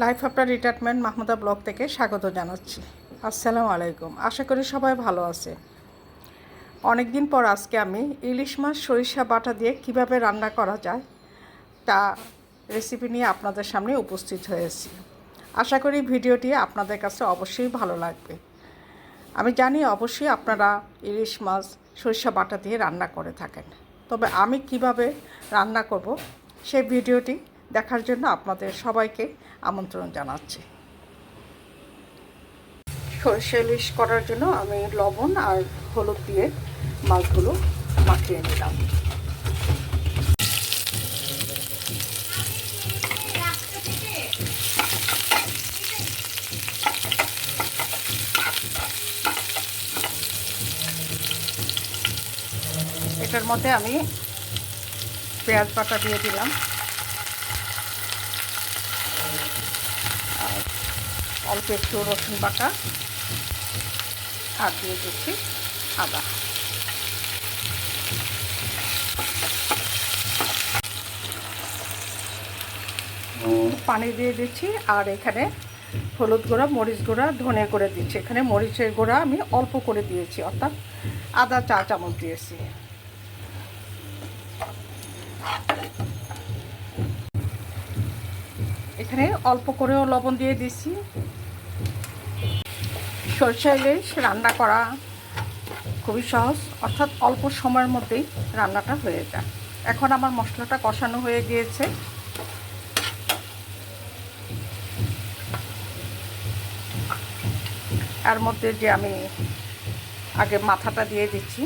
Life after retirement Mahmuda blog থেকে স্বাগত জানাচ্ছি। আসসালামু আলাইকুম। আশা করি সবাই ভালো আছে। অনেক দিন পর আজকে আমি ইলিশ মাছ সরিষা বাটা দিয়ে কিভাবে রান্না করা যায় তা রেসিপি নিয়ে আপনাদের সামনে উপস্থিত হয়েছি। আশা করি ভিডিওটি আপনাদের কাছে অবশ্যই ভালো লাগবে। আমি জানি অবশ্যই আপনারা ইলিশ মাছ সরিষা বাটা দিয়ে রান্না করে থাকেন, তবে আমি কিভাবে রান্না করব সেই ভিডিওটি দেখার জন্য আপনাদের সবাইকে আমন্ত্রণ জানাচ্ছি। সরষে ইলিশ করার জন্য আমি লবণ আর হলুদ দিয়ে মাছগুলো মাখিয়ে নিলাম। এটার মধ্যে আমি পেঁয়াজ বাটা দিয়ে দিলাম আর অল্প একটু রসুন বাটা আর দিয়ে দিচ্ছি আদা। পানি দিয়ে দিচ্ছি আর এখানে হলুদ গুঁড়া, মরিচ গুঁড়া, ধনে করে দিচ্ছি। এখানে মরিচের গুঁড়া আমি অল্প করে দিয়েছি, অর্থাৎ আদা 4 চামচ দিয়েছি। এখানে অল্প করেও লবণ দিয়ে দিচ্ছি। সরষে ইলিশ রান্না করা খুবই সহজ, অর্থাৎ অল্প সময়ের মধ্যেই রান্নাটা হয়ে যায়। এখন আমার মশলাটা কষানো হয়ে গিয়েছে। এর মধ্যে যে আমি আগে মাথাটা দিয়ে দিচ্ছি।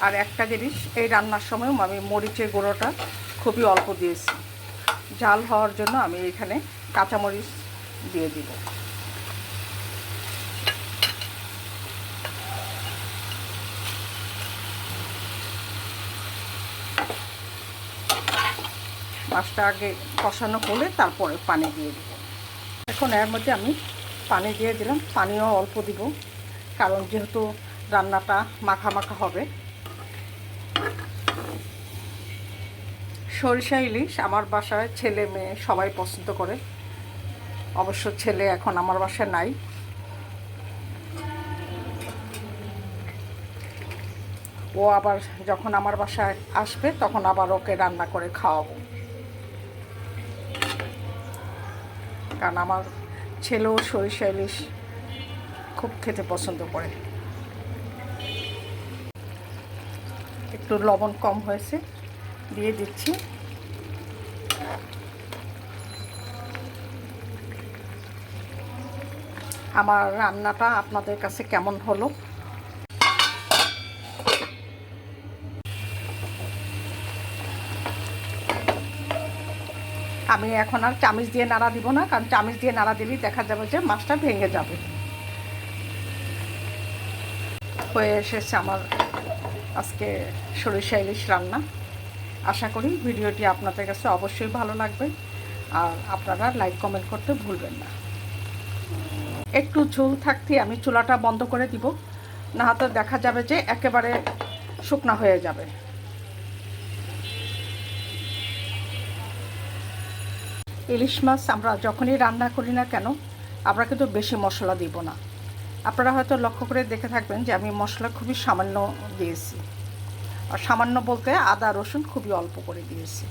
আর একটা জিনিস, এই রান্নার সময় আমি মরিচের গুঁড়োটা খুবই অল্প দিয়েছি। ঝাল হওয়ার জন্য আমি এখানে কাঁচামরিচ দিয়ে দিব। মাছটা আগে কষানো হলে তারপরে পানি দিয়ে দিব। এখন এর মধ্যে আমি পানি দিয়ে দিলাম। পানিও অল্প দিব, কারণ যেহেতু রান্নাটা মাখা মাখা হবে। সরিষা ইলিশ আমার বাসায় ছেলে মেয়ে সবাই পছন্দ করে। অবশ্য ছেলে এখন আমার বাসায় নাই। ও আবার যখন আমার বাসায় আসবে তখন আবার ওকে রান্না করে খাওয়াবো, কারণ আমার ছেলেও সরিষা ইলিশ খুব খেতে পছন্দ করে। একটু লবণ কম হয়েছে, দিয়ে দিচ্ছি। আমার রান্নাটা আপনাদের কাছে কেমন হলো? আমি এখন আর চামচ দিয়ে নাড়া দিব না, কারণ চামচ দিয়ে নাড়া দিলেই দেখা যাবে যে মাছটা ভেঙে যাবে। হয়ে এসেছে আমার আজকে সরিষা ইলিশ রান্না। আশা করি ভিডিওটি আপনাদের কাছে অবশ্যই ভালো লাগবে, আর আপনারা লাইক কমেন্ট করতে ভুলবেন না। একটু ঝোল থাকতে আমি চুলাটা বন্ধ করে দিব, না হয়তো দেখা যাবে যে একেবারে শুকনা হয়ে যাবে। ইলিশ মাছ আমরা যখনই রান্না করি না কেন, আমরা কিন্তু বেশি মশলা দিব না। আপনারা হয়তো লক্ষ্য করে দেখে থাকবেন যে আমি মশলা খুবই সামান্য দিয়েছি, আর সামান্য বলতে আদা রসুন খুবই অল্প করে দিয়েছি।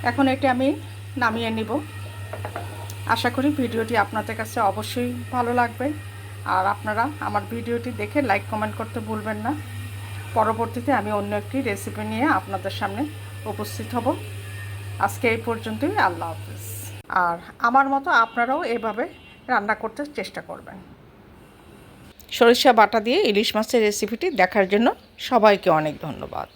এখন এটি আমি নামিয়ে নিব। আশা করি ভিডিওটি আপনাদের কাছে অবশ্যই ভালো লাগবে, আর আপনারা আমার ভিডিওটি দেখে লাইক কমেন্ট করতে ভুলবেন না। পরবর্তীতে আমি অন্য একটি রেসিপি নিয়ে আপনাদের সামনে উপস্থিত হব। আজকে এই পর্যন্তই। আল্লাহ হাফেজ। আর আমার মতো আপনারাও এভাবে রান্না করতে চেষ্টা করবেন। সরিষা বাটা দিয়ে ইলিশ মাছের রেসিপিটি দেখার জন্য সবাইকে অনেক ধন্যবাদ।